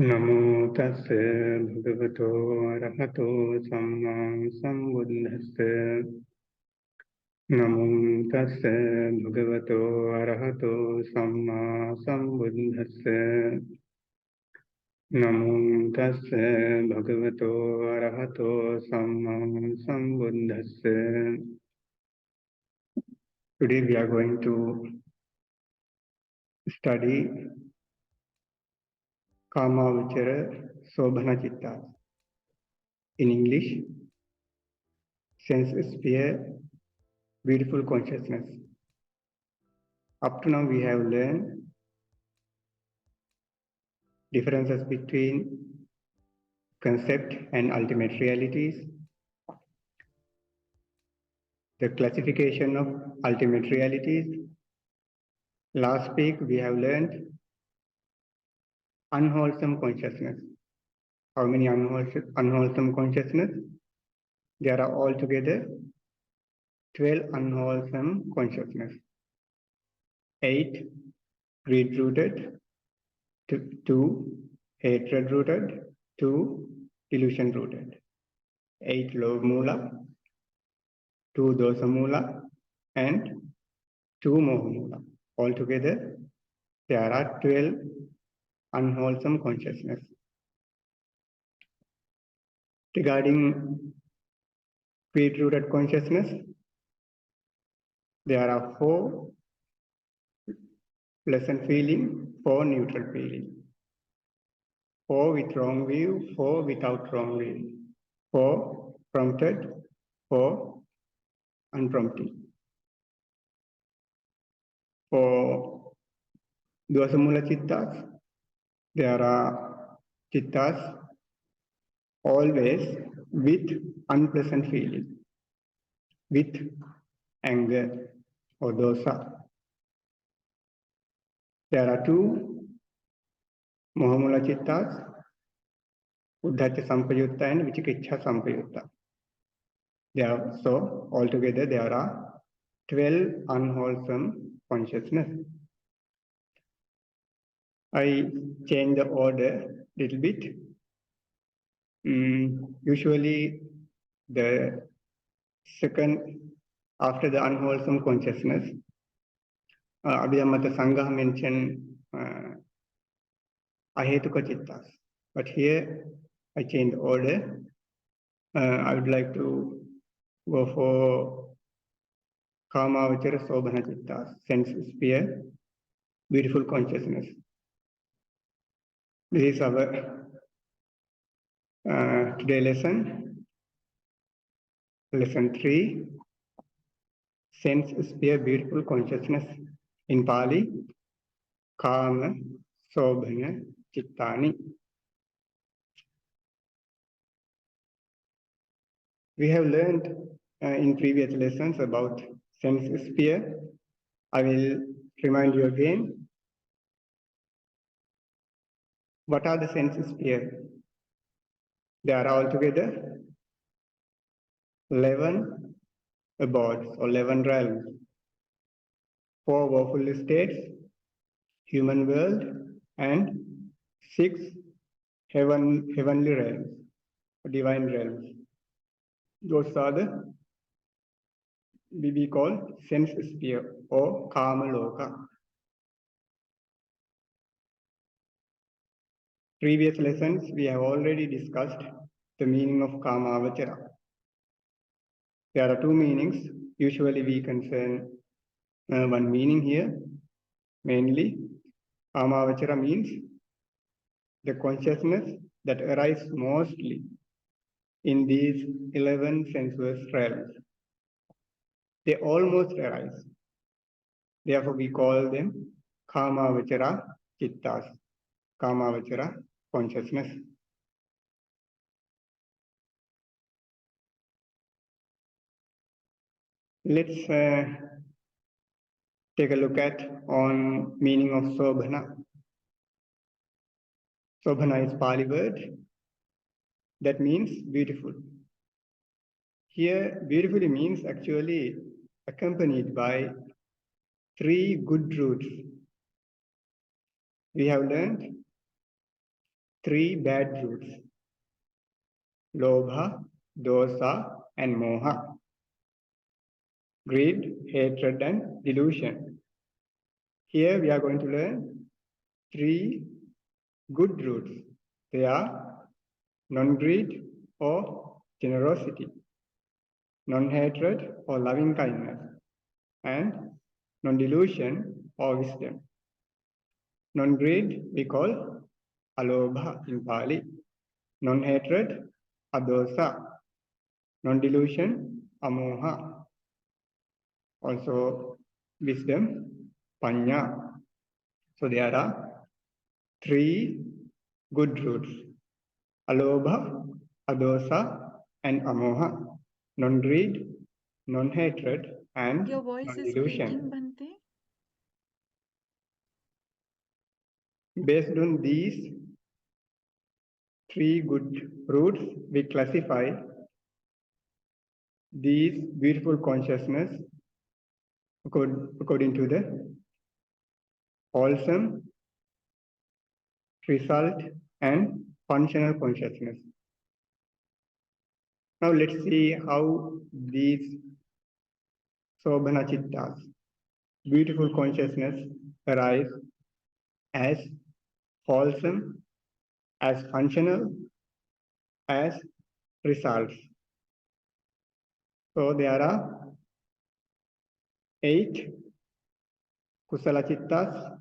Namo tassa bhagavato arahato samma sambuddhassa. Namo tassa bhagavato arahato samma sambuddhassa. Namo tassa bhagavato arahato samma sambuddhassa. Today we are going to study Kamavachara Sobhana Chitta. In English, sense sphere, beautiful consciousness. Up to now we have learned differences between concept and ultimate realities, the classification of ultimate realities. Last week we have learned unwholesome consciousness. How many unwholesome consciousness? There are altogether 12 unwholesome consciousness. 8 greed-rooted, 2 hatred-rooted, 2 delusion-rooted, 8 love-mula, 2 dosa-mula, and 2 moha-mula. Altogether, there are 12 unwholesome consciousness. Regarding greed-rooted consciousness, there are 4 pleasant feeling, 4 neutral feeling, 4 with wrong view, 4 without wrong view, 4 prompted, 4 unprompted. For dosamula chittas, there are chittas always with unpleasant feeling, with anger or dosa. There are 2 mohamula chittas, uddhacca sampayutta and vichikiccha sampayutta. So altogether there are 12 unwholesome consciousness. I change the order a little bit. Usually the second after the unwholesome consciousness, Abhidhamma Sangha mentioned ahetuka chittas. But here I change the order. I would like to go for Kamavachara Sobhana Chittas, sense sphere, beautiful consciousness. This is our today lesson, lesson 3, sense sphere, beautiful consciousness. In Pali, Kama Sobhana Chittani. We have learned in previous lessons about sense sphere. I will remind you again. What are the sense spheres? There are altogether 11 abodes or 11 realms. 4 woeful states, human world, and 6 heavenly realms, divine realms. Those are the we call sense sphere or kama loka. Previous lessons we have already discussed the meaning of Kamavachara. There are 2 meanings. Usually we concern one meaning here. Mainly, Kamavachara means the consciousness that arises mostly in these 11 sensuous realms. They almost arise. Therefore, we call them Kamavachara Chittas, Kamavachara consciousness. Let's take a look at on meaning of Sobhana. Sobhana is Pali word that means beautiful. Here, beautifully means actually accompanied by 3 good roots. We have learned three bad roots: lobha, dosa, and moha. Greed, hatred, and delusion. Here we are going to learn three good roots. They are non-greed or generosity, non-hatred or loving kindness, and non-delusion or wisdom. Non-greed we call alobha in Pali, non-hatred adosa, non-delusion amoha, also wisdom panya. So there are three good roots: alobha, adosa, and amoha. Non-greed, non-hatred, and Your voice is breaking, non-delusion. Bhante. Based on these three good roots, we classify these beautiful consciousness according to the wholesome, result, and functional consciousness. Now let's see how these Sobhana Chittas, beautiful consciousness, arise as wholesome, as functional, as results. So there are 8 Kusala Chittas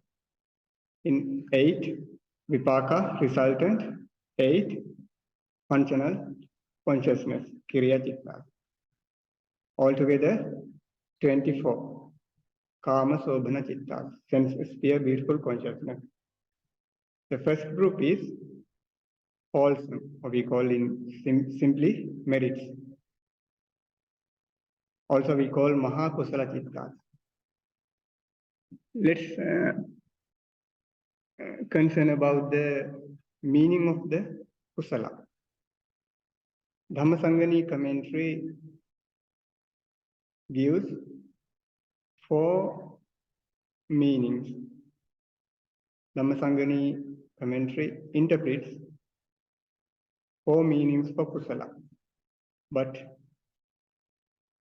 in 8 Vipaka resultant, 8 functional consciousness, Kriya Chittas. Altogether 24 Kama Sobhana Chittas, sense sphere beautiful consciousness. The first group is wholesome, or we call in simply merits. Also we call Maha Kusala Chittas. Let's concern about the meaning of the Kusala. Dhammasangani commentary gives 4 meanings. Dhammasangani commentary interprets 4 meanings for Kusala. But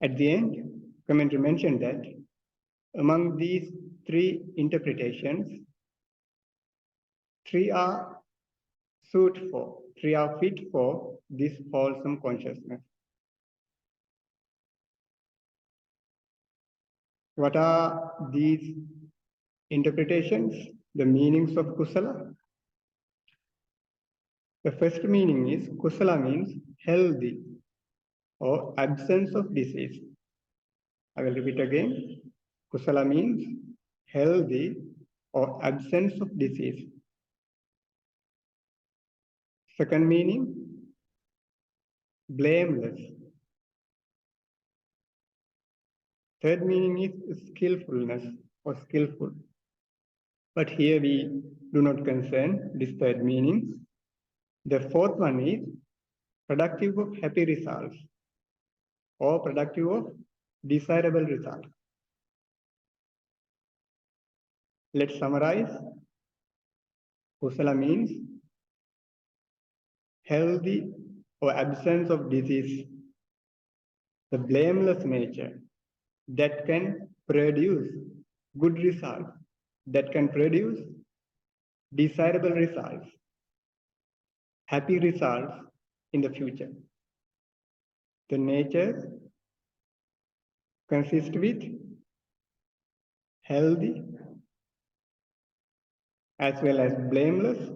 at the end, commentary mentioned that among these 3 interpretations, 3 are fit for this wholesome consciousness. What are these interpretations? The meanings of Kusala? The first meaning is Kusala means healthy or absence of disease. I will repeat again. Kusala means healthy or absence of disease. Second meaning, blameless. Third meaning is skillfulness or skillful. But here we do not concern this third meaning. The fourth one is productive of happy results or productive of desirable results. Let's summarize. Kusala means healthy or absence of disease, the blameless nature that can produce good results, that can produce desirable results, happy results in the future. The nature consists with healthy as well as blameless,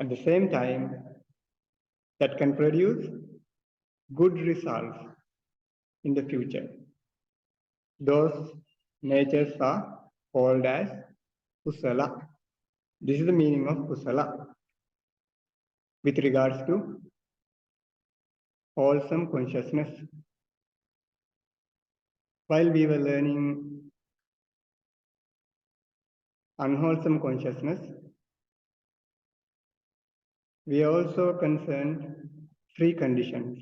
at the same time that can produce good results in the future. Those natures are called as Kusala. This is the meaning of Kusala with regards to wholesome consciousness. While we were learning unwholesome consciousness, we are also concerned 3 conditions: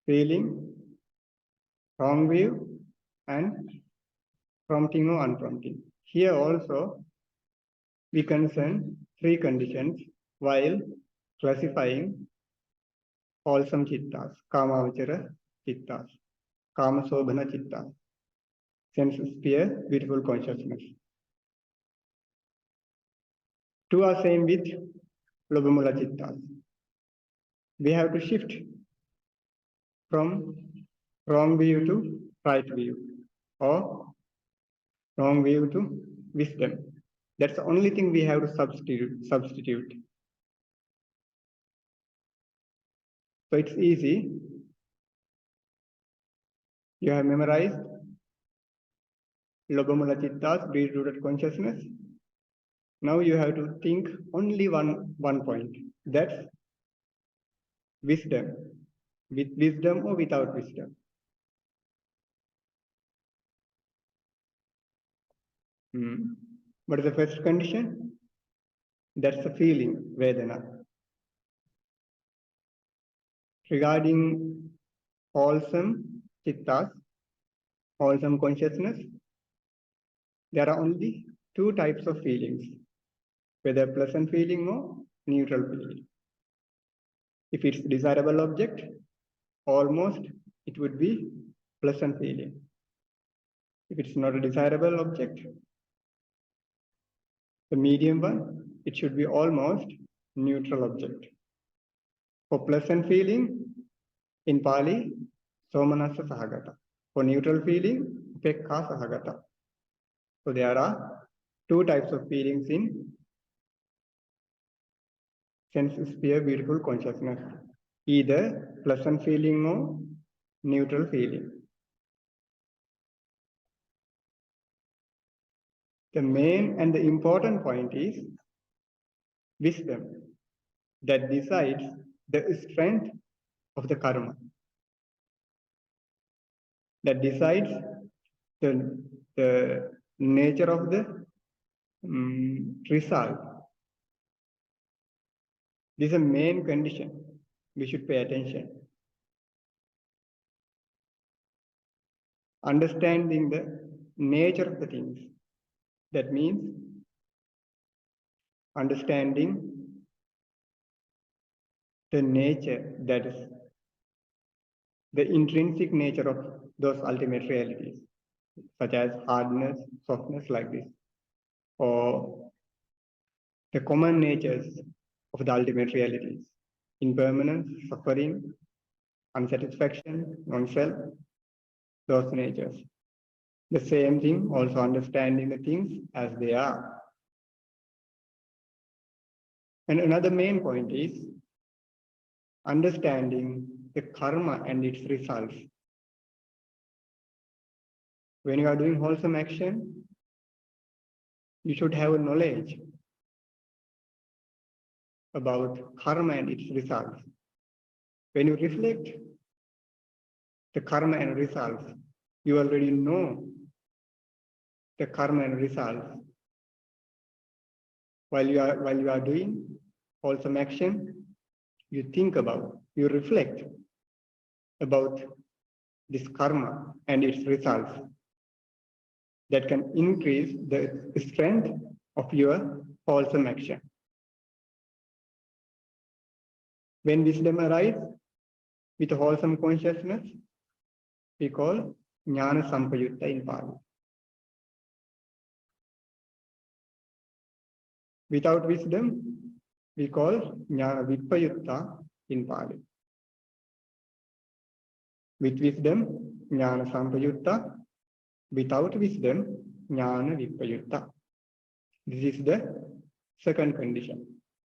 feeling, wrong view, and prompting or unprompting. Here also we concern three conditions while classifying wholesome chittas, kamavachara chittas, kamasobhana chittas, sense sphere, beautiful consciousness. Two are same with lobamula chittas. We have to shift from wrong view to right view, or wrong view to wisdom. That's the only thing we have to substitute. So it's easy. You have memorized lobamula chittas, deep-rooted consciousness. Now you have to think only one point. That's wisdom. With wisdom or without wisdom. What is the first condition? That's the feeling, Vedana. Regarding wholesome chittas, wholesome consciousness, there are only two types of feelings, whether pleasant feeling or neutral feeling. If it's desirable object, almost it would be pleasant feeling. If it's not a desirable object, the medium one, it should be almost neutral object. For pleasant feeling, in Pali, somanassa sahagata. For neutral feeling, upekha sahagata. So there are two types of feelings in sense sphere beautiful consciousness. Either pleasant feeling or neutral feeling. The main and the important point is wisdom that decides the strength of the karma, that decides the nature of the result. This is a main condition. We should pay attention. Understanding the nature of the things. That means understanding the nature, that is the intrinsic nature of those ultimate realities, such as hardness, softness, like this, or the common natures of the ultimate realities, impermanence, suffering, unsatisfaction, non-self, those natures. The same thing, also understanding the things as they are. And another main point is understanding the karma and its results. When you are doing wholesome action, you should have a knowledge about karma and its results. When you reflect the karma and results, you already know the karma and results. While you are doing wholesome action, you think about, you reflect about this karma and its results that can increase the strength of your wholesome action. When wisdom arrives with a wholesome consciousness, we call jnana sampayutta in Pali. Without wisdom, we call jnana vipayutta in Pali. With wisdom, jnana sampayutta. Without wisdom, jnana vipayutta. This is the second condition.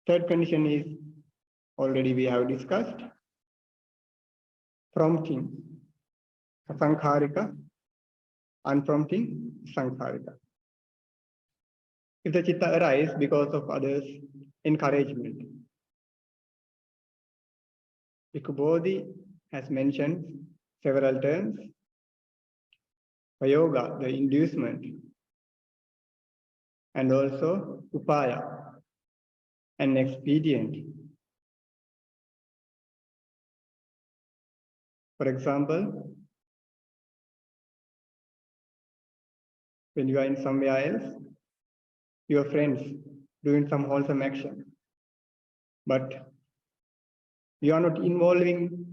Third condition is already we have discussed. Prompting, sankharika, unprompting, sankharika. If the chitta arises because of others' encouragement, Bhikkhu Bodhi has mentioned several terms. Yoga, the inducement, and also upaya, an expedient. For example, when you are in somewhere else, your friends doing some wholesome action, but you are not involving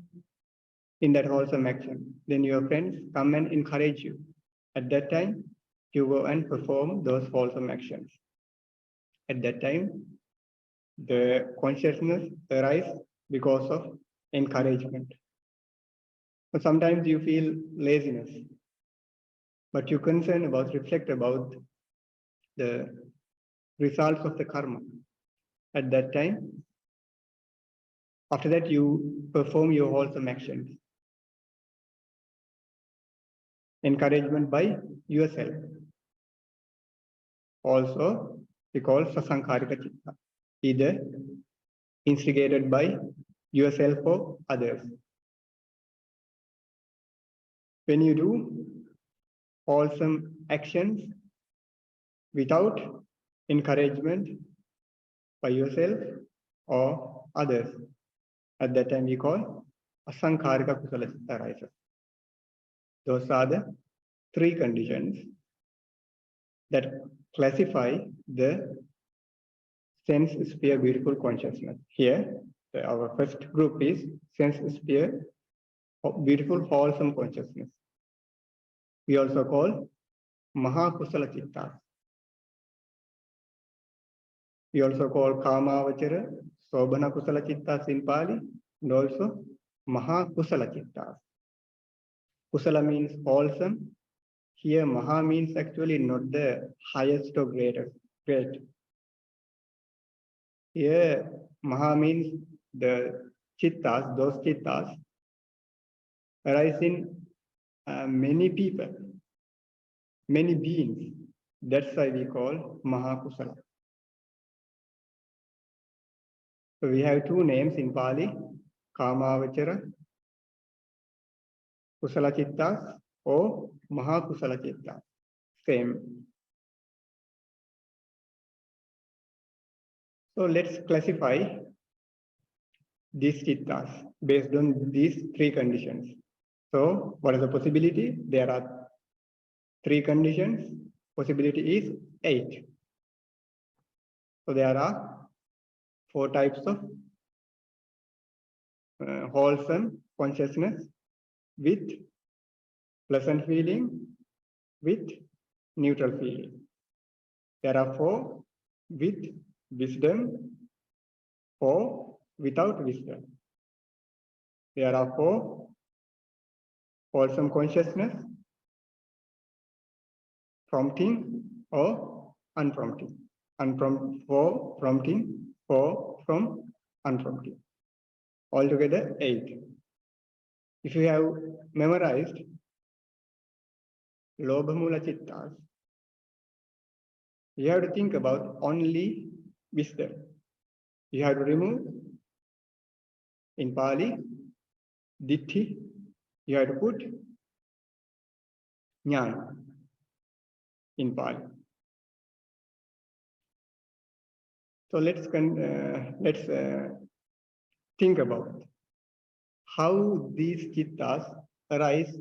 in that wholesome action, then your friends come and encourage you. At that time, you go and perform those wholesome actions. At that time, the consciousness arises because of encouragement. But sometimes you feel laziness, but you reflect about the results of the karma. At that time, after that, you perform your wholesome actions. Encouragement by yourself. Also, we call sasankarika chitta, either instigated by yourself or others. When you do wholesome actions without encouragement by yourself or others, at that time we call asankarika kusala chitta arises. Those are the three conditions that classify the sense sphere beautiful consciousness. Here, our first group is sense sphere beautiful wholesome consciousness. We also call Mahakusala Chitta. We also call Kamavachara, Sobhana Kusala Chittas in Pali, and also Mahakusala Chittas. Kusala means wholesome. Here, Maha means actually not the highest or greatest. Great. Here, Maha means the Chittas, those Chittas arise in many people, many beings. That's why we call Mahakusala. So we have two names in Pali, Kamavachara, Kusala Chittas or Mahakusala Chittas. Same. So let's classify these Chittas based on these three conditions. So what is the possibility? There are three conditions. Possibility is 8. So there are 4 types of wholesome consciousness with pleasant feeling, with neutral feeling. There are 4 with wisdom, 4 without wisdom. There are 4 wholesome consciousness, prompting or unprompting. 4 prompting, 4 from unprompting. Altogether 8. If you have memorized Lobhamula Chittas, you have to think about only wisdom. You have to remove in Pali, Ditti, you have to put Jnana in Pali. So let's think about how these chittas arise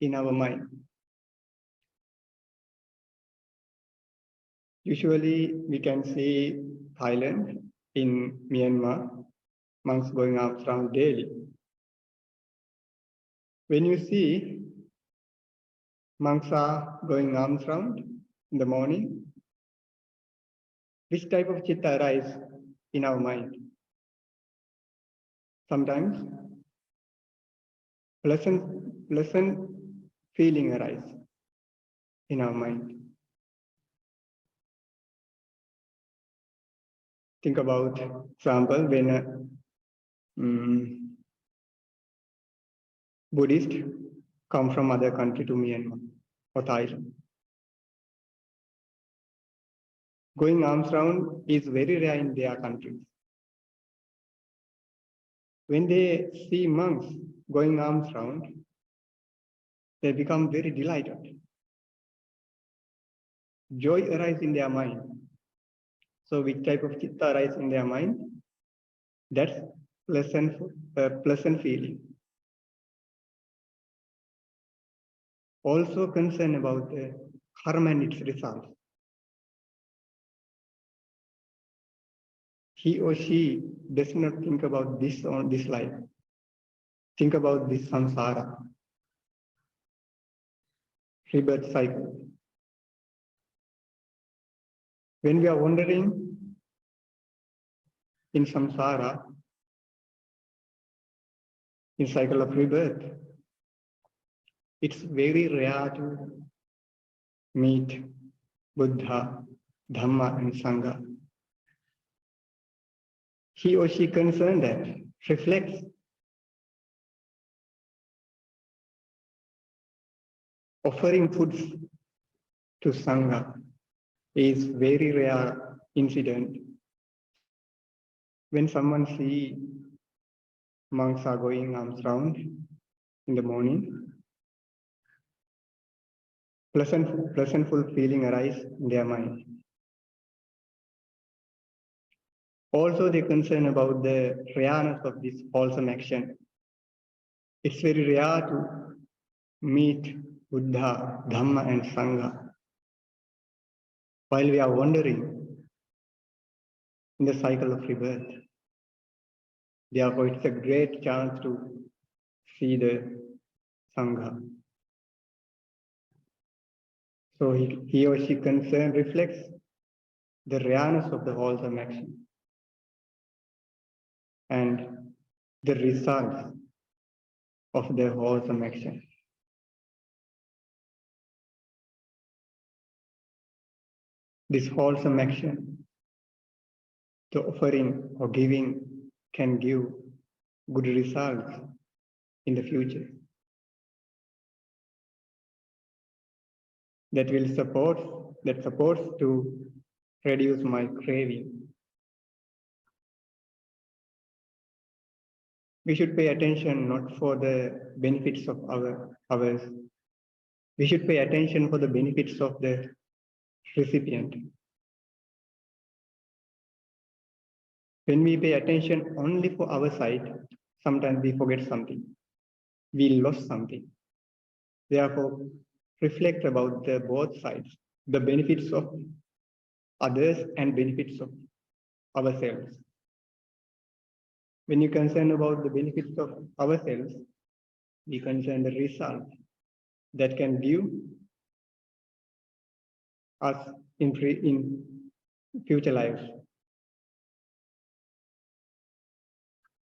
in our mind. Usually we can see Thailand, in Myanmar, monks going out around daily. When you see monks are going arms round in the morning, which type of chitta arise in our mind? Sometimes pleasant feeling arise in our mind. Think about example when a Buddhist come from other country to Myanmar or Thailand. Going arms round is very rare in their countries. When they see monks going arms round, they become very delighted. Joy arises in their mind. So which type of chitta arises in their mind? That's pleasant feeling. Also concerned about the karma and its results. he or she does not think about this on this life. Think about this samsara, rebirth cycle. When we are wandering in samsara, in cycle of rebirth, it's very rare to meet Buddha, Dhamma, and Sangha. He or she concerned that reflects offering foods to Sangha is very rare incident. When someone see monks are going arms round in the morning, pleasantful feeling arise in their mind. Also, they concern about the rareness of this wholesome action. It's very rare to meet Buddha, Dhamma, and Sangha while we are wandering in the cycle of rebirth. Therefore, it's a great chance to see the Sangha. So he or she concern reflects the rareness of the wholesome action and the results of the wholesome action. This wholesome action, the offering or giving, can give good results in the future. That supports to reduce my craving. We should pay attention not for the benefits of others. We should pay attention for the benefits of the recipient. When we pay attention only for our side, sometimes we forget something. We lost something. Therefore, reflect about the both sides, the benefits of others and benefits of ourselves. When you concern about the benefits of ourselves, we concern the result that can give us in future lives.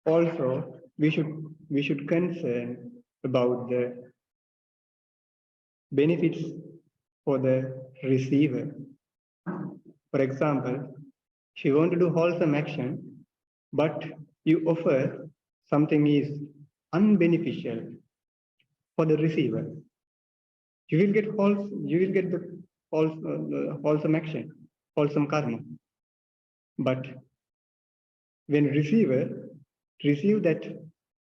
Also, we should concern about the benefits for the receiver. For example, if you want to do wholesome action, but you offer something is unbeneficial for the receiver, you will get the wholesome action, wholesome karma. But when receiver receive that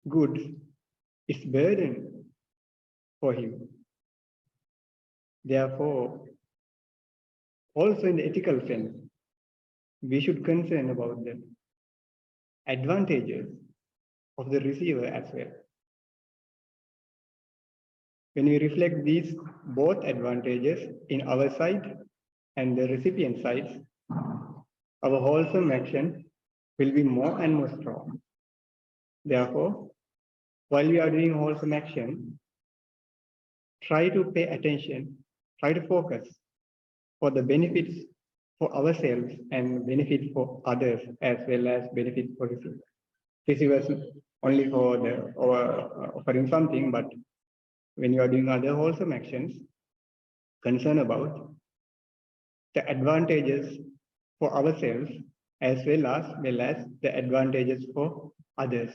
goods, it's burden for him. Therefore, also in the ethical sense, we should concern about the advantages of the receiver as well. When we reflect these both advantages in our side and the recipient side, our wholesome action will be more and more strong. Therefore, while we are doing wholesome action, try to pay attention, try to focus for the benefits for ourselves and benefit for others as well as benefit for receivers. Receivers only for the offering something, but when you are doing other wholesome actions, concern about the advantages for ourselves as well as the advantages for others.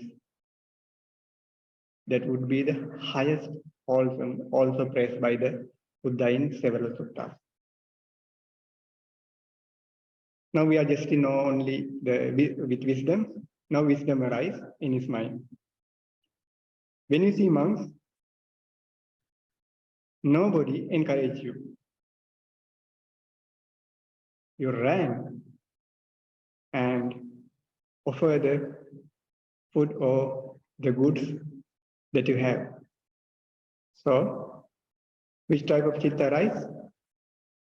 That would be the highest wholesome, also praised by the Buddha in several suttas. Now we are just to know only with wisdom. Now wisdom arises in his mind. When you see monks, nobody encouraged you. You ran and offer the food or the goods that you have. So, which type of chitta arises?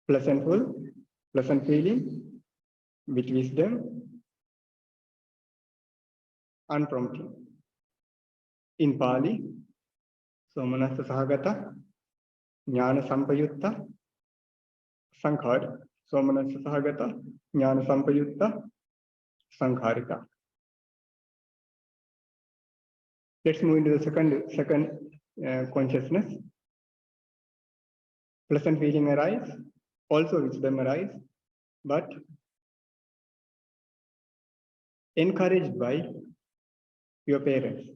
Pleasant feeling, with wisdom, unprompting. In Pali, Somanasa Sahagata, Jnana Sampayutta, Sankhar, Somanasa Sahagata, Jnana Sampayutta, Sankharika. Let's move into the second consciousness. Pleasant feeling arise, also wisdom arise, but encouraged by your parents.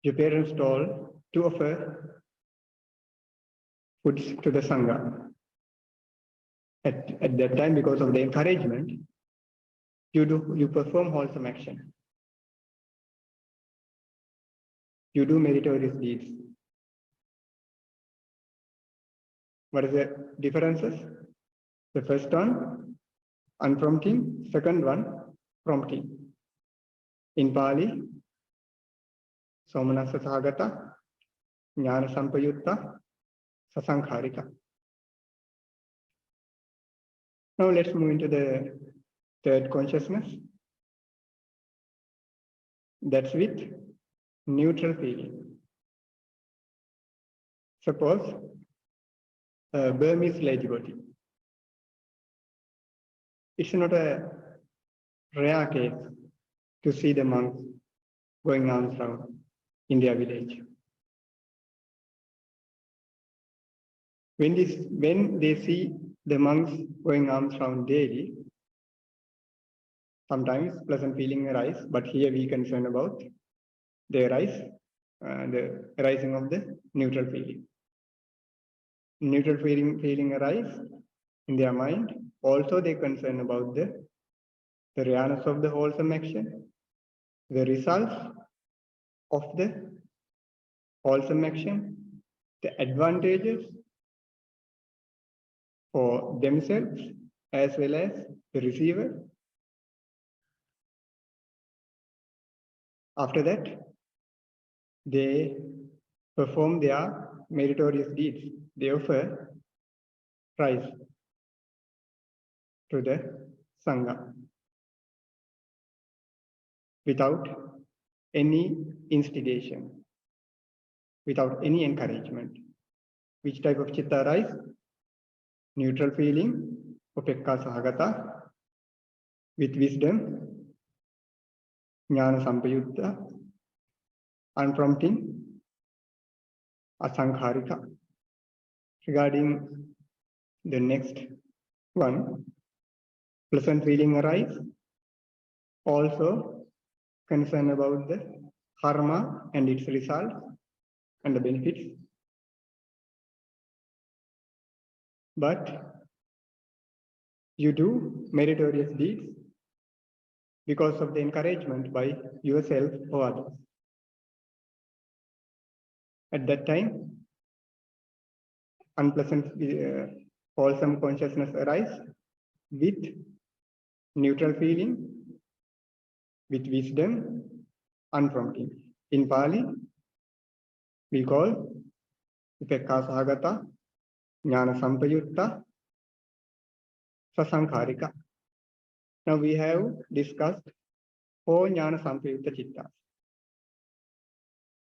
Your parents told to offer foods to the Sangha. At that time, because of the encouragement, you perform wholesome action. You do meritorious deeds. What are the differences? The first one, unprompting. Second one, prompting. In Pali, Somanasa Sahagata, Jnana Sampayutta, Sasankharika. Now let's move into the third consciousness. That's with neutral feeling. Suppose Burmese lady. It's not a rare case to see the monks going arms round in their village. When they see the monks going arms round daily, sometimes pleasant feeling arise, but here we concern about the arising of the neutral feeling. Neutral feeling arise in their mind. Also, they concern about the rareness of the wholesome action, the results of the wholesome action, the advantages for themselves as well as the receiver. After that, they perform their meritorious deeds. They offer prize to the Sangha without any instigation, without any encouragement. Which type of chitta arise? Neutral feeling, upekka sahagata, with wisdom, jnana sampayutta, unprompting, asankharika. Regarding the next one, pleasant feeling arise, also concern about the karma and its result and the benefits. But you do meritorious deeds because of the encouragement by yourself or others. At that time, unpleasant, wholesome consciousness arise with neutral feeling, with wisdom, unprompting. In Pali, we call upekka sahagata, jnana sampayutta, sasankharika. Now we have discussed 4 jnana sampayutta chittas.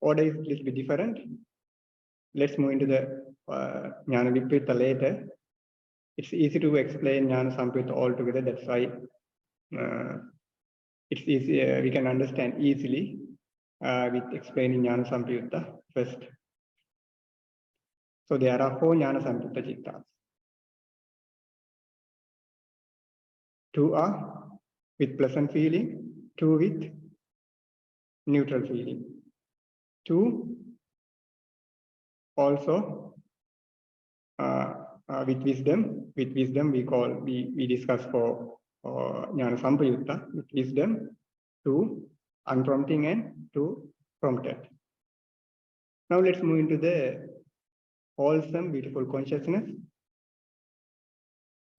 Order is a little bit different. Let's move into the jnana vipritta later. It's easy to explain jnana sampayutta altogether. That's why it's easy. We can understand easily with explaining jnana sampayutta first. So there are 4 jnana sampayutta chittas. 2 are with pleasant feeling, 2 with neutral feeling. 2 also with wisdom. With wisdom we discuss for jnana sampayutta, with wisdom, 2 unprompting and 2 prompted. Now let's move into the wholesome, beautiful consciousness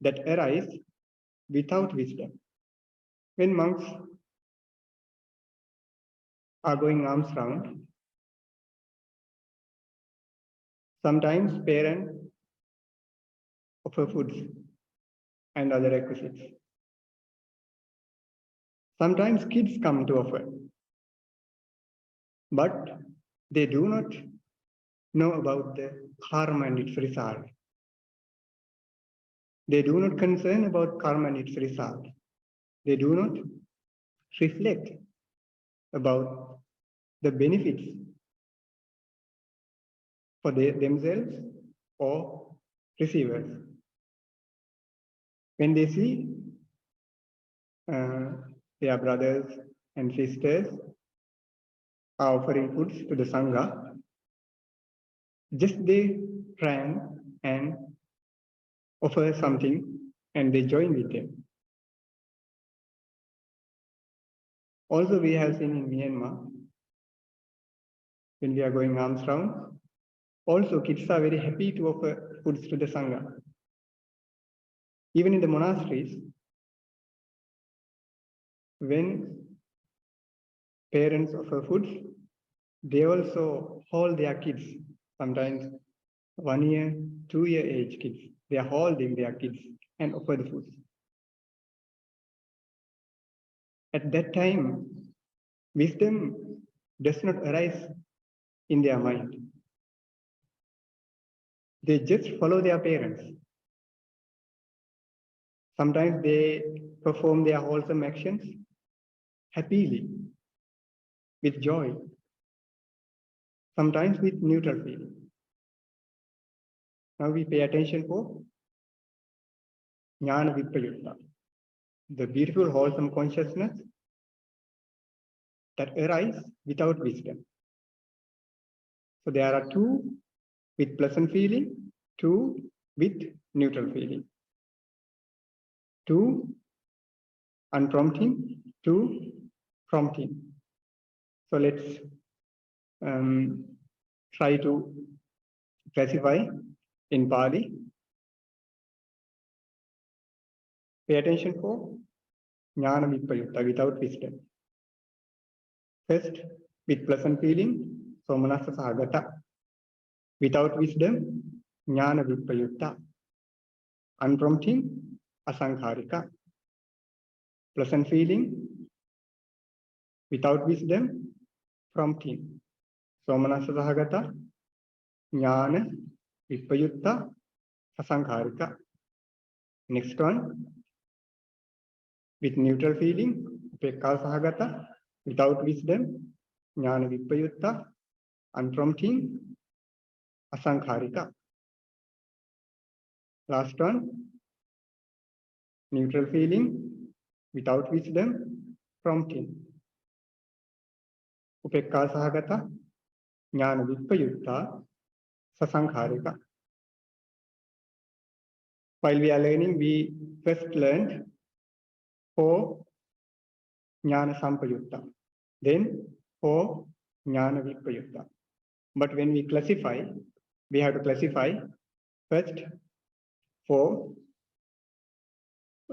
that arise without wisdom. When monks are going arms round, sometimes parents offer foods and other requisites. Sometimes kids come to offer, but they do not know about the karma and its result. They do not concern about karma and its result. They do not reflect about the benefits for themselves or receivers. When they see their brothers and sisters are offering foods to the Sangha, just they ran and offer something and they join with them. Also, we have seen in Myanmar, when we are going alms round, also kids are very happy to offer foods to the Sangha. Even in the monasteries, when parents offer foods, they also hold their kids, sometimes 1 year, 2 year age kids. They are holding their kids and offer the food. At that time, wisdom does not arise in their mind. They just follow their parents. Sometimes they perform their wholesome actions happily, with joy, sometimes with neutral feeling. Now we pay attention for Jnana Vipayutta, the beautiful wholesome consciousness that arises without wisdom. So there are two with pleasant feeling, two with neutral feeling, two unprompting, two prompting. So let's try to classify in Pali. Pay attention for Jnana Vipayutta, without wisdom. First, with pleasant feeling, Somanassa Sahagata. Without wisdom, Jnana Vipayutta. Unprompting, Asankharika. Pleasant feeling, without wisdom, prompting. Somanassa Sahagata, Jnana Vipayutta, Asankharika. Next one, with neutral feeling, Upekka Sahagata. Without wisdom, Jnana Vipayutta, unprompting, Asankharika. Last one, neutral feeling, without wisdom, prompting. Upekka Sahagata, Jnana Vipayutta, Sasankharika. While we are learning, we first learned 4 Jnana Sampayutta, then 4 Jnana Vipayutta. But when we classify, we have to classify first 4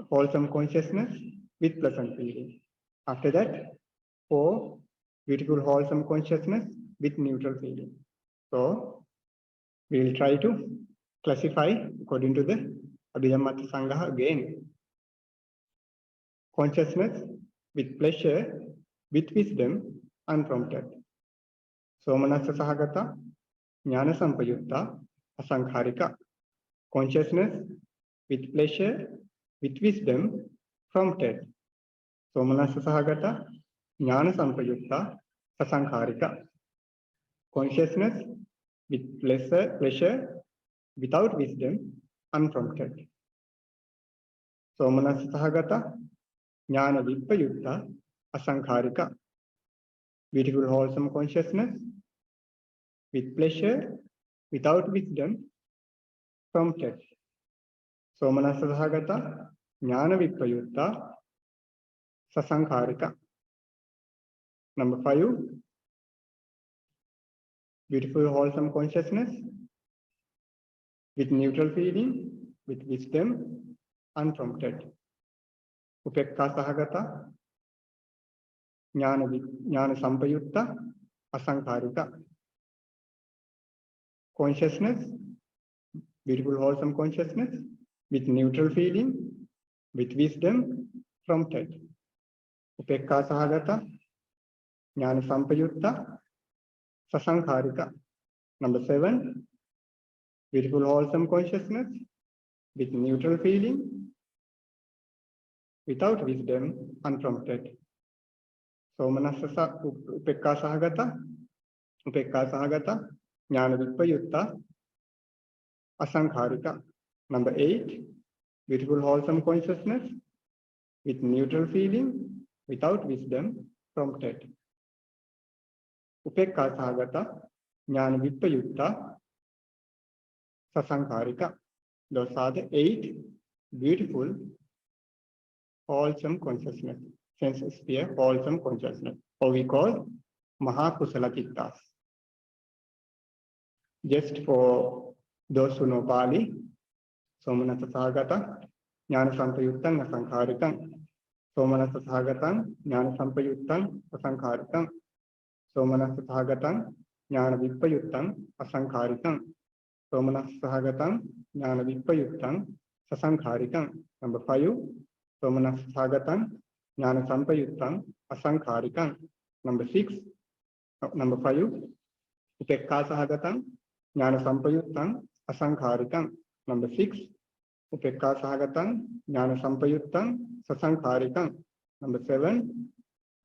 wholesome consciousness with pleasant feeling. After that, 4 beautiful wholesome consciousness with neutral feeling. So we will try to classify according to the Abhidhamma Sangha again. Consciousness with pleasure, with wisdom, unprompted. Somanassa Sahagata, Jnana Sampayutta, Asankharika. Consciousness with pleasure, with wisdom, prompted. Somanassa Sahagata, Jnana Sampayutta, Asankharika. Consciousness with pleasure, without wisdom, unprompted. Somanassa Sahagata, Jnana Vipayutta, Asankharika. Beautiful wholesome consciousness with pleasure, without wisdom, prompted. Somanassa Sahagata, Jnana Vipayutta, Sasankharika. Number 5, beautiful wholesome consciousness with neutral feeling, with wisdom, unprompted. Upekka Sahagata, Jnana Sampayutta, Asankharika. Consciousness, beautiful wholesome consciousness with neutral feeling, with wisdom, prompted. upekka sahagata, jnana sampayutta, sasankharika. Number 7, beautiful wholesome consciousness with neutral feeling, without wisdom, unprompted. Somanassa upekka sahagata, jnana vipayutta, asankharika. Number 8, beautiful wholesome consciousness with neutral feeling, without wisdom, prompted. Upekka sahagata, jnana vipayutta, sasankharika. Those are the 8 beautiful wholesome consciousness, sense sphere wholesome consciousness, or we call Mahakusala Chittas. Just for those who know Pali, Somanasa Sahagata, Jnana Sampayuttam Asankharikam, Somanasa Sahagatam, Jnana Sampayuttam Asankharikam, Somanasa Sahagatam, Jnana Vipayuttam Asankharikam, Somanasa Sahagatam, Jnana Vipayuttam Sasankharikam. Number 5, Somanasa Sahagatam, Jnana Sampayuttam Asankharikam. Number 5, Upekka Sahagatam, Jnana Sampayuttam Asankharikam. Number 6, Upekka Sahagatam, Jnana Sampayuttam Sasankharikam. Number 7,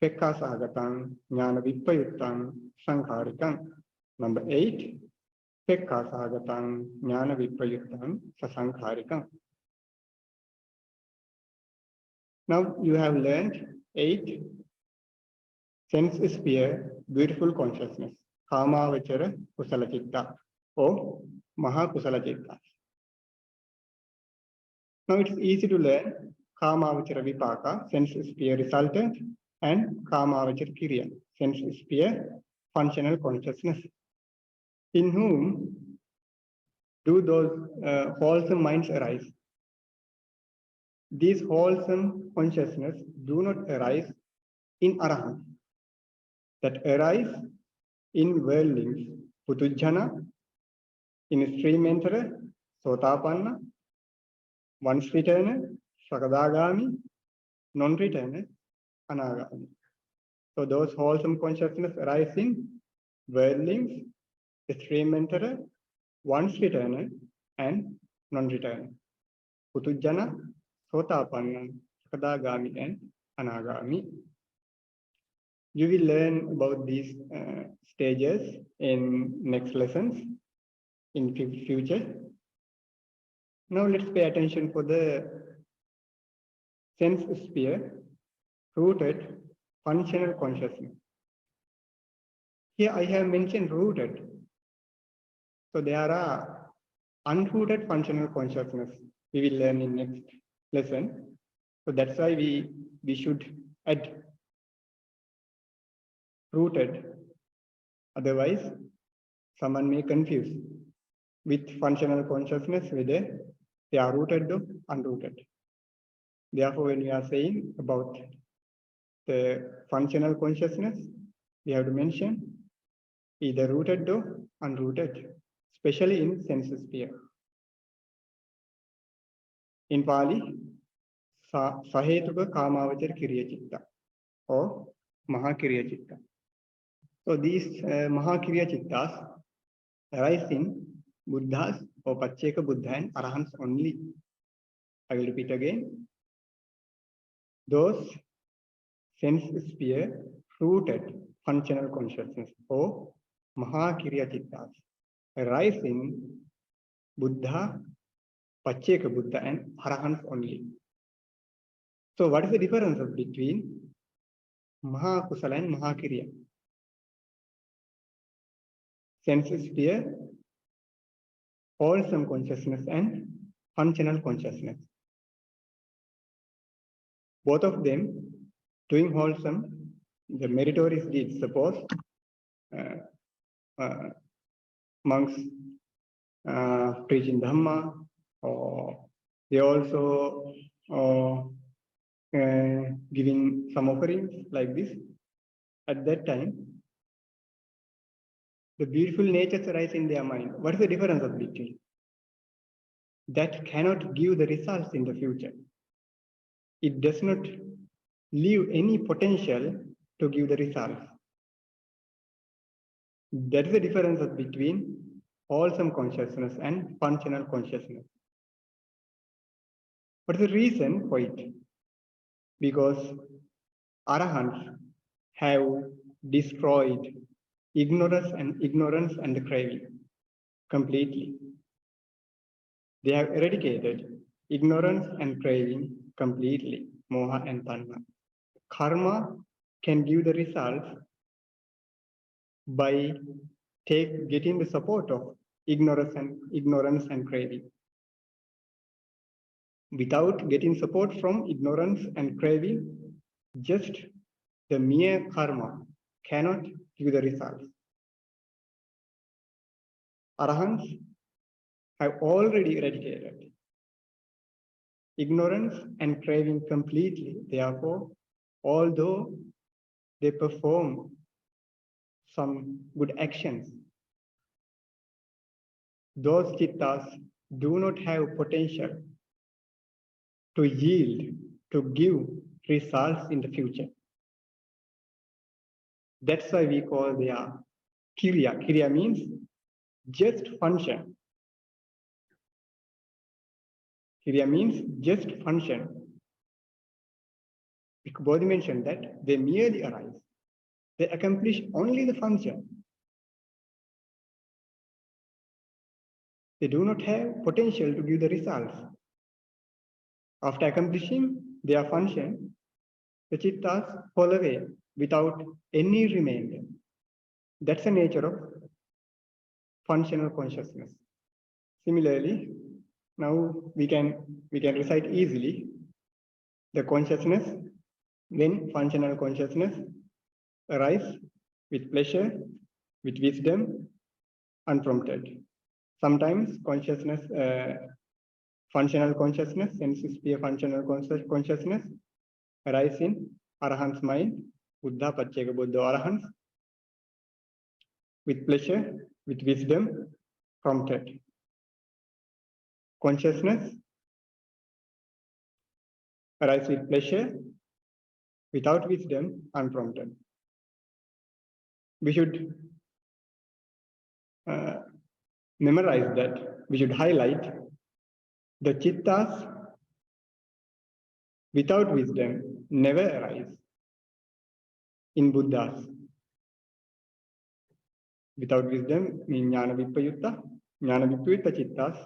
Upekka Sahagatam, Jnana Vipayuttam Sankharikam. Number 8, Upekka Sahagatam, Jnana Vipayuttam Sasankharikam. Now you have learned 8 sense sphere beautiful consciousness, Kamavachara Kusala Chitta or Mahakusala Chitta. Now it's easy to learn Kamavachara Vipaka, sense sphere resultant, and Kamavachara Kriya, sense sphere functional consciousness. In whom do those wholesome minds arise? These wholesome consciousness do not arise in Arahant, that arise in worldlings, Putujjana, in stream enterer, Sotapanna, once returner, Sakadagami, non-returner, Anagami. So those wholesome consciousness arise in worldlings, stream enterer, once returner, and non-returner. Putujjana, Sotapanna, Sakadagami, and Anagami. You will learn about these stages in next lessons in future. Now let's pay attention for the sense sphere rooted functional consciousness. Here I have mentioned rooted. So there are unrooted functional consciousness we will learn in next lesson. So that's why we should add rooted. Otherwise, someone may confuse with functional consciousness whether they are rooted or unrooted. Therefore, when we are saying about the functional consciousness, we have to mention either rooted or unrooted, especially in sense sphere. In Pali, Sahetuka Kamavachara Kriya Chitta or Mahakriya Chitta. So these Mahakriya Chittas arise in Buddhas or Pacheka Buddha and Arahants only. I will repeat again. Those sense sphere rooted functional consciousness or Mahakriya Chittas arise in Buddha, Pacheka Buddha and Arahants only. So what is the difference between Mahakusala and Mahakriya? Sense sphere, wholesome consciousness and functional consciousness. Both of them doing wholesome, the meritorious deeds. Suppose monks preaching Dhamma, or they also giving some offerings like this. At that time, the beautiful natures arise in their mind. What is the difference of between? That cannot give the results in the future. It does not leave any potential to give the results. That is the difference between wholesome consciousness and functional consciousness. What is the reason for it? Because Arahants have destroyed ignorance and craving completely. They have eradicated ignorance and craving completely, moha and tanha. Karma can give the results by getting the support of ignorance and craving. Without getting support from ignorance and craving, just the mere karma cannot give the results. Arahants have already eradicated ignorance and craving completely. Therefore, although they perform some good actions, those chittas do not have potential to yield, to give results in the future. That's why we call their Kriya. Kriya means just function. Kriya means just function. Bodhi mentioned that they merely arise. They accomplish only the function. They do not have potential to give the results. After accomplishing their function, the chittas fall away without any remainder. That's the nature of functional consciousness. Similarly, now we can recite easily the consciousness when functional consciousness arises with pleasure, with wisdom, unprompted. Sometimes consciousness, functional consciousness, sense-sphere functional consciousness arise in Arahant's mind, Buddha, Pacceka Buddha, Arahants, with pleasure, with wisdom, prompted. Consciousness arise with pleasure, without wisdom, unprompted. We should memorize that. We should highlight the chittas without wisdom never arise in Buddhas. Without wisdom means jnana vipayutta. Jnana vipayutta chittas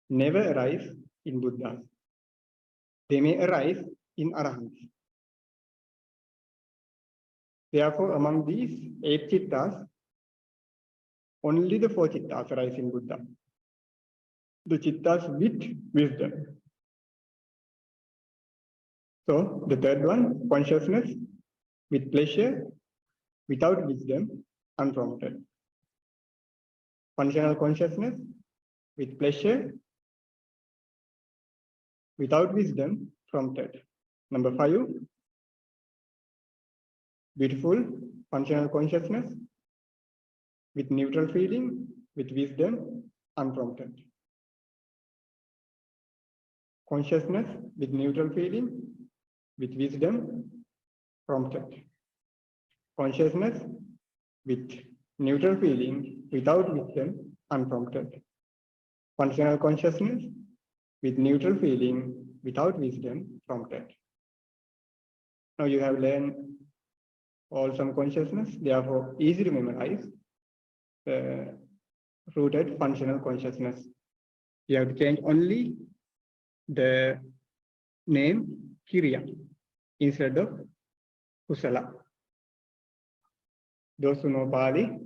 never arise in Buddhas. They may arise in Arahants. Therefore, among these 8 chittas, only the 4 chittas arise in Buddha. The chittas with wisdom. So, the third one, consciousness with pleasure, without wisdom, unprompted. Functional consciousness with pleasure, without wisdom, prompted. Number 5, beautiful functional consciousness with neutral feeling, with wisdom, unprompted. Consciousness with neutral feeling, with wisdom, prompted. Consciousness with neutral feeling, without wisdom, unprompted. Functional consciousness with neutral feeling, without wisdom, prompted. Now you have learned wholesome consciousness, therefore easy to memorize the rooted functional consciousness. You have to change only the name Kriya instead of Kusala. Those who know Pali,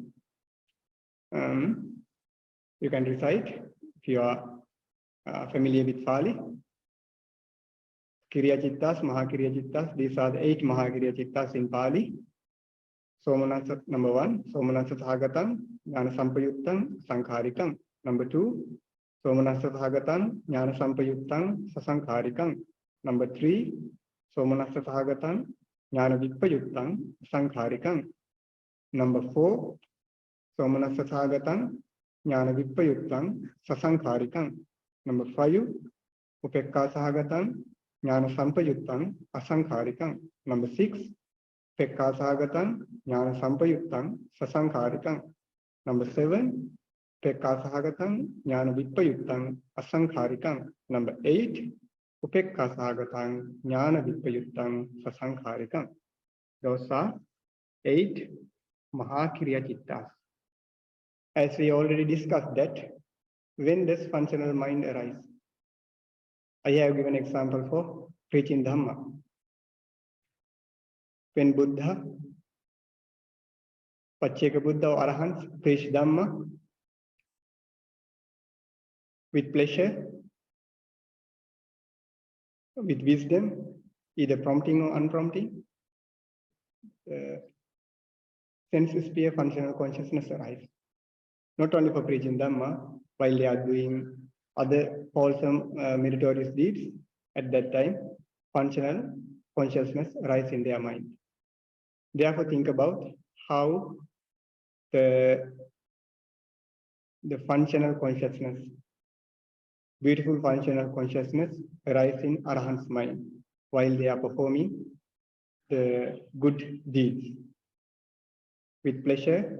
you can recite if you are familiar with Pali. Kriya Chittas, Mahakriya Chittas, these are the 8 Mahakriya Chittas in Pali. Somanasa, number 1, Somanasa Thagatam, Jnana Sampayuttam, Sankharikam. Number 2, Somanasa Thagatam, Jnana Sampayuttam, Sasankharikam. Number 3, Somanasa Thagatam, Jnana Vipayuttam, Sankharikam. Number 4, Somanasa Thagatam, Jnana Vipayuttam, Sasankharikam. Number 5, Upekka Sahagatam, Jnana Sampayuttam Asankharikam. Number 6, Pekkasahagatam Jnana Sampayuttam Sasankharikam. Number 7, Pekkasahagatam Jnana Vippayuttam Asankharikam. Number 8, Upekkasahagatam Jnana Vippayuttam Sasankharikam. Those are 8 Mahakiriya Chittas. As we already discussed that, when does functional mind arise? I have given example for preaching Dhamma. When Buddha, Pacceka Buddha or Arahants preach Dhamma with pleasure, with wisdom, either prompting or unprompting, sense sphere functional consciousness arise. Not only for preaching Dhamma, while they are doing other wholesome meritorious deeds, at that time, functional consciousness arises in their mind. Therefore, think about how the functional consciousness, beautiful functional consciousness arises in Arahant's mind while they are performing the good deeds with pleasure,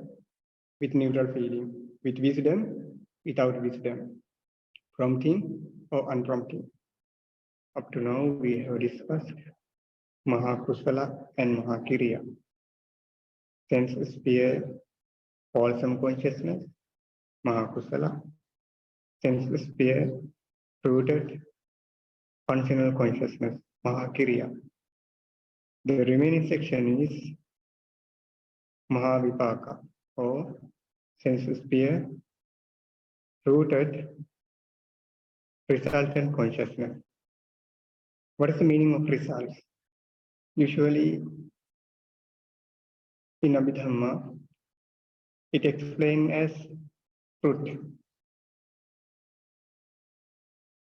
with neutral feeling, with wisdom, without wisdom, prompting or unprompting. Up to now, we have discussed Mahakusala and Mahakiriya, sense sphere, wholesome consciousness, Mahakusala, sense sphere, rooted, functional consciousness, Mahakiriya. The remaining section is Mahavipaka, or sense sphere, rooted, resultant consciousness. What is the meaning of results? Usually, in Abhidhamma, it explained as fruit.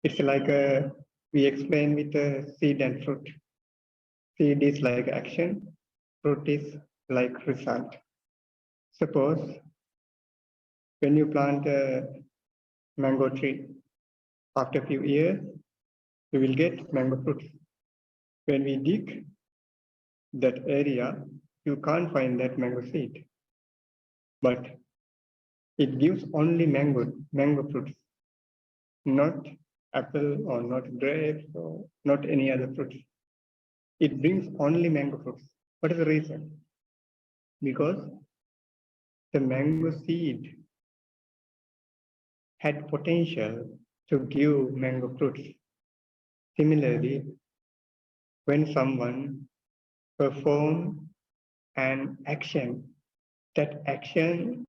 It's like we explain with a seed and fruit. Seed is like action, fruit is like result. Suppose when you plant a mango tree, after a few years, you will get mango fruits. When we dig that area, you can't find that mango seed. But it gives only mango fruits, not apple or not grapes or not any other fruits. It brings only mango fruits. What is the reason? Because the mango seed had potential to give mango fruits. Similarly, when someone performs an action, that action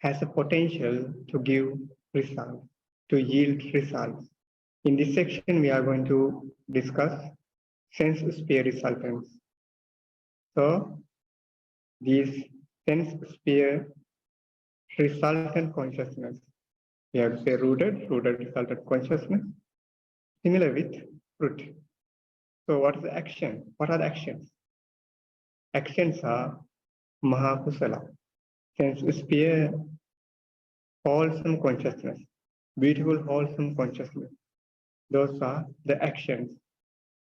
has a potential to give results, to yield results. In this section, we are going to discuss sense sphere resultants. So, these sense sphere resultant consciousness, we have to say rooted resultant consciousness, similar with fruit. So, what is the action? What are the actions? Actions are Mahakusala, sense sphere, wholesome consciousness, beautiful wholesome consciousness. Those are the actions.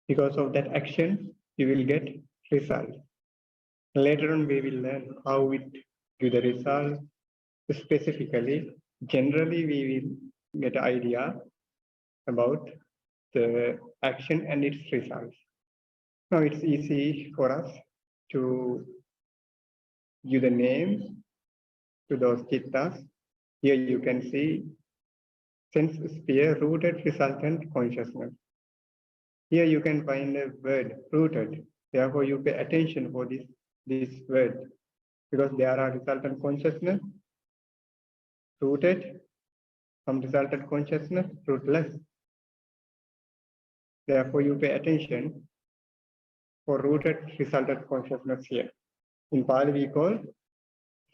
Because of that action, you will get result. Later on, we will learn how it give the result. Specifically, generally, we will get an idea about the action and its results. Now, it's easy for us to give the names to those chittas. Here you can see sense sphere, rooted resultant consciousness. Here you can find a word, rooted. Therefore, you pay attention for this word, because there are resultant consciousness, rooted, from resultant consciousness, rootless. Therefore, you pay attention for rooted resultant consciousness here. In Pali, we call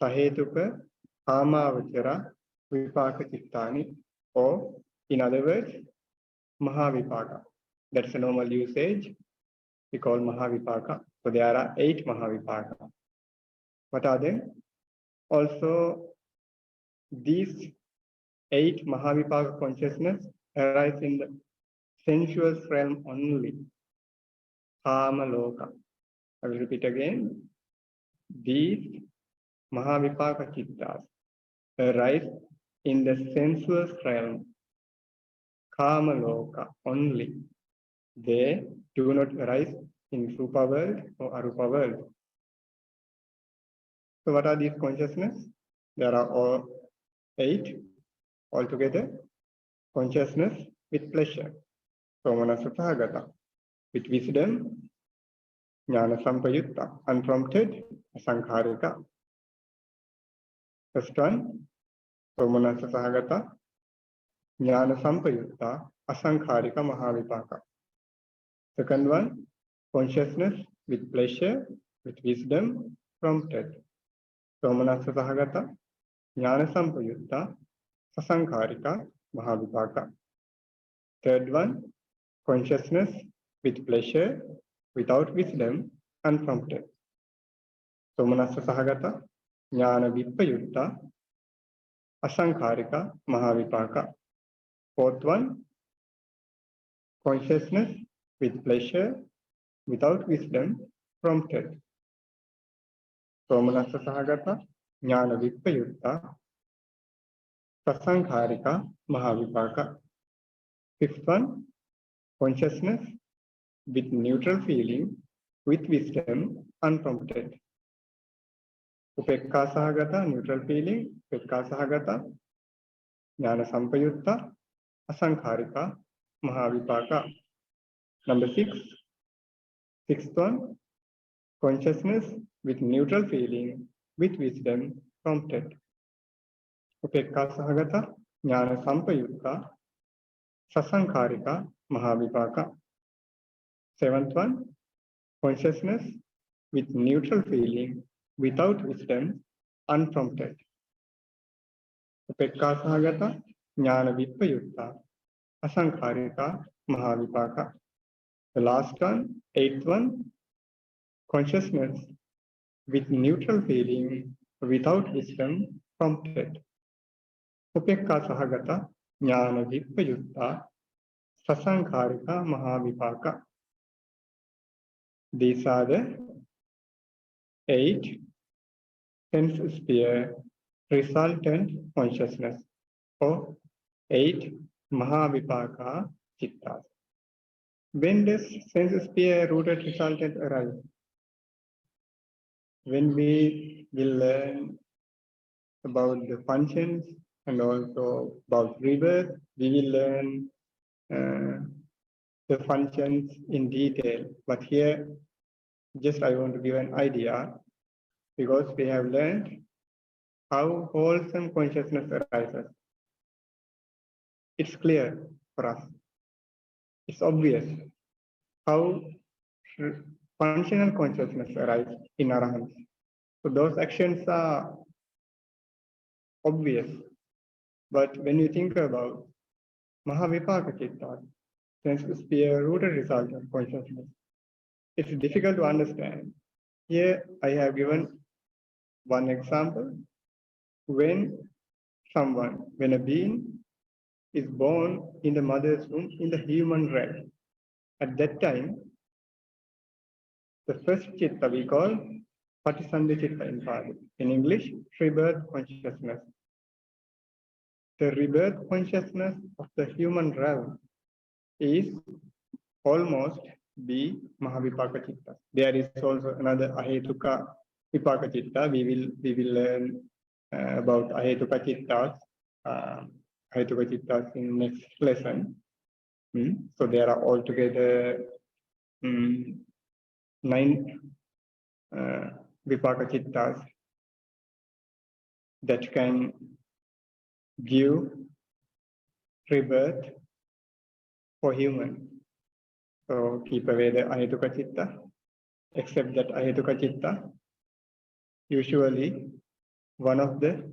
Sahetuka Kamavachara Vipaka Chittani, or in other words, Mahavipaka. That's a normal usage. We call Mahavipaka. So there are 8 Mahavipaka. What are they? Also, these 8 Mahavipaka consciousness arise in the sensuous realm only. Kama loka. I will repeat again. These Mahavipaka Chittas arise in the sensuous realm, Kama loka only. They do not arise in Rupa world or Arupa world. So what are these consciousness? There are all 8 altogether. Consciousness with pleasure, Somanasatagata, with wisdom, Jnana Sampayutta, unprompted, Asankharika. First one, Somanasatagata, Jnana Sampayutta, Asankharika Mahavipaka. Second one, consciousness with pleasure, with wisdom, prompted. Somanasatagata, Jnana Sampayutta, Asankharika Mahavipaka. Third one, consciousness with pleasure, without wisdom, unprompted. Somanassa Sahagata, Jnana Vipayutta, Asankharika Mahavipaka. Fourth one, consciousness with pleasure, without wisdom, prompted. Somanassa Sahagata, Jnana Vipayutta, Asankharika Mahavipaka. Fifth one, consciousness with neutral feeling, with wisdom, unprompted. Upekka Sahagata, neutral feeling, Upekka Sahagata, Jnana Sampayutta, Asankharika, Mahavipaka. Number 6, sixth one, consciousness with neutral feeling, with wisdom, prompted. Upekka Sahagata, Jnana Sampayutta, Sasankharika, Mahavipaka. Seventh one, consciousness with neutral feeling, without wisdom, unprompted. Upekka Sahagata, Jnana Vipayutta, Asankharika, Mahavipaka. The last one, eighth one, consciousness with neutral feeling, without wisdom, prompted. Upekka Sahagata, Jnana Vipayutta, Sasankharika, Mahavipaka. These are the 8 sense sphere resultant consciousness or 8 Mahavipaka Chittas. When does sense sphere rooted resultant arise? When we will learn about the functions and also about rebirth, we will learn the functions in detail. But here, just I want to give an idea, because we have learned how wholesome consciousness arises. It's clear for us. It's obvious how functional consciousness arises in Arahants. So those actions are obvious. But when you think about Mahavipaka Chitta, sense sphere rooted result of consciousness, it's difficult to understand. Here I have given one example. When a being is born in the mother's womb in the human realm, at that time, the first chitta we call Patisandhi Chitta in Pali. In English, rebirth consciousness. The rebirth consciousness of the human realm is almost the Mahavipaka Chitta. There is also another Ahetuka Vipaka Chitta. We will learn about Ahetuka Chittas, Ahetuka Chittas in next lesson. So there are altogether 9 Vipaka Chittas that can give rebirth for human. So keep away the Ahetuka Chitta, except that Ahetuka Chitta, usually one of the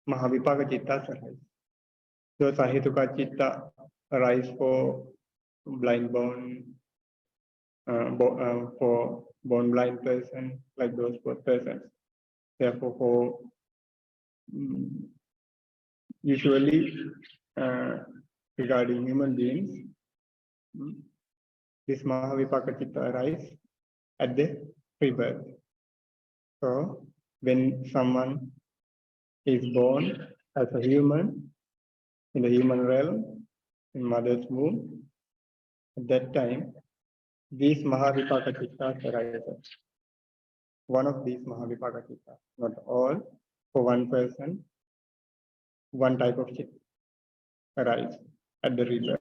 Mahavipaka Chittas arise. Those Ahetuka Chitta arise for blind born, for born blind person, like those 4 persons. Therefore, for usually regarding human beings, This Mahavipaka Chitta arises at the rebirth. So when someone is born as a human in the human realm, in mother's womb, at that time, these Mahavipaka Chittas arises. One of these Mahavipaka Chittas, not all, for one person, one type of chitta arises at the rebirth.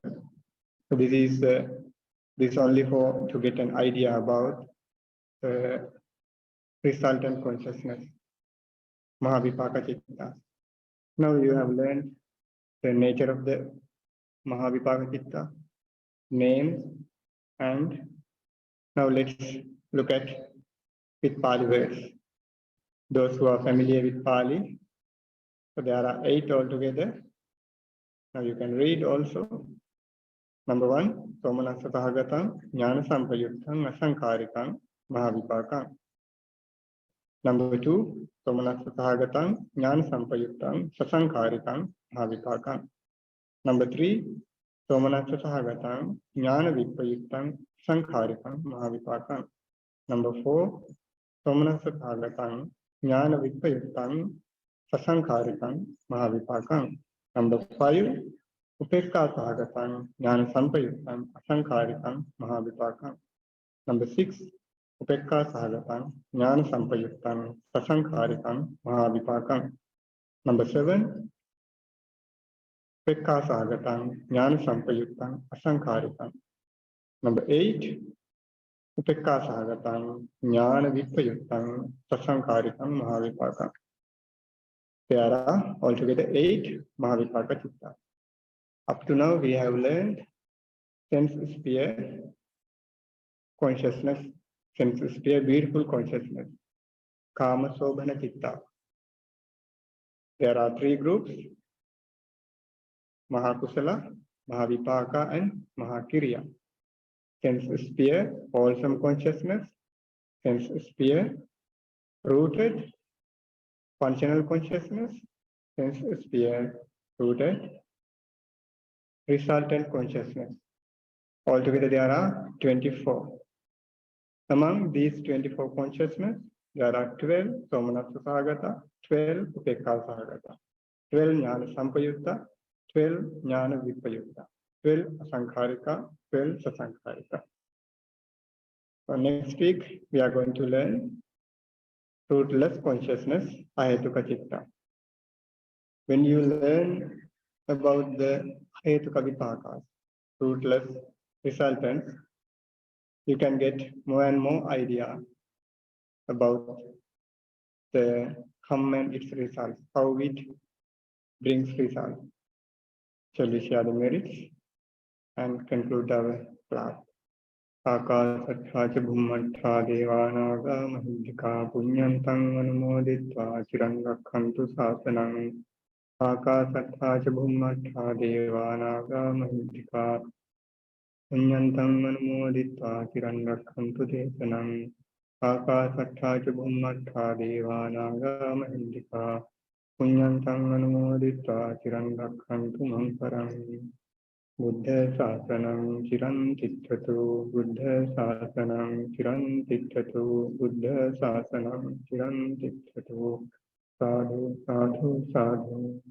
So this only for to get an idea about the resultant consciousness, Mahavipaka Chitta. Now you have learned the nature of the Mahavipaka Chitta, names, and now let's look at with Pali words. Those who are familiar with Pali, so there are 8 altogether. Now you can read also. Number 1, Somanassa Sahagatam, Jnana Sampayuktam, Asankarikam, Mahavipakam. Number 2, Somanassa Sahagatam, Jnana Sampayuktam, Sasankarikam, Mahavipakam. Number 3, Somanassa Sahagatam, Jnana Vipayuktam, Sankharikam, Mahavipakam. Number 4, Somanassa Sahagatam, Jnana Vipayuktam, Sasankarikam, Mahavipakam. Number 5, Upekka Sahagatam, Jnana Sampayuktam, Asankarikam, Mahavipakam. Number 6, Upekka Sahagatam, Jnana Sampayuktam, Sasankarikam, Mahavipakam. Number 7, Upekka Sahagatam, Jnana Sampayuktam, Asankarikam. Number 8, Upekka Sahagatam, Jnana Vipayuktam, Sasankarikam, Mahavipakam. There are altogether 8 Mahavipaka Chitta. Up to now, we have learned sense sphere consciousness, sense sphere beautiful consciousness, Kama Sobhana Chitta. There are 3 groups, Mahakusala, Mahavipaka, and Mahakiriya. Sense sphere, wholesome consciousness, sense sphere, rooted, functional consciousness, sense sphere, rooted, resultant consciousness. Altogether, there are 24. Among these 24 consciousness, there are 12 Somanassa Sahagata, 12 Upekka Sahagata, 12 Jnana Sampayutta, 12 Jnana Vipayutta, 12 Asankharika, 12 Sasankharika. So next week, we are going to learn rootless consciousness, Ahetuka Chitta. When you learn about the Ahetuka Vipakas, rootless resultants, you can get more and more idea about the Karma and its results, how it brings results. Shall we share the merits and conclude our class? Akasatthā ca bhummattha devānāgā mahīddhikā puññantang anumoditva ciran rakkhantu sāsanam. Akasatthā ca bhummattha devānāgā mahīddhikā puññantang anumoditva ciran rakkhantu desanam. Akasatthā ca bhummattha devānāgā mahīddhikā puññantang anumoditva ciran rakkhantu maṁ param. Buddha Sasanam Chiran Tittatu, Buddha Sasanam Chiran Tittatu, Buddha Sasanam Chiran Tittatu, Sadhu, Sadhu, Sadhu.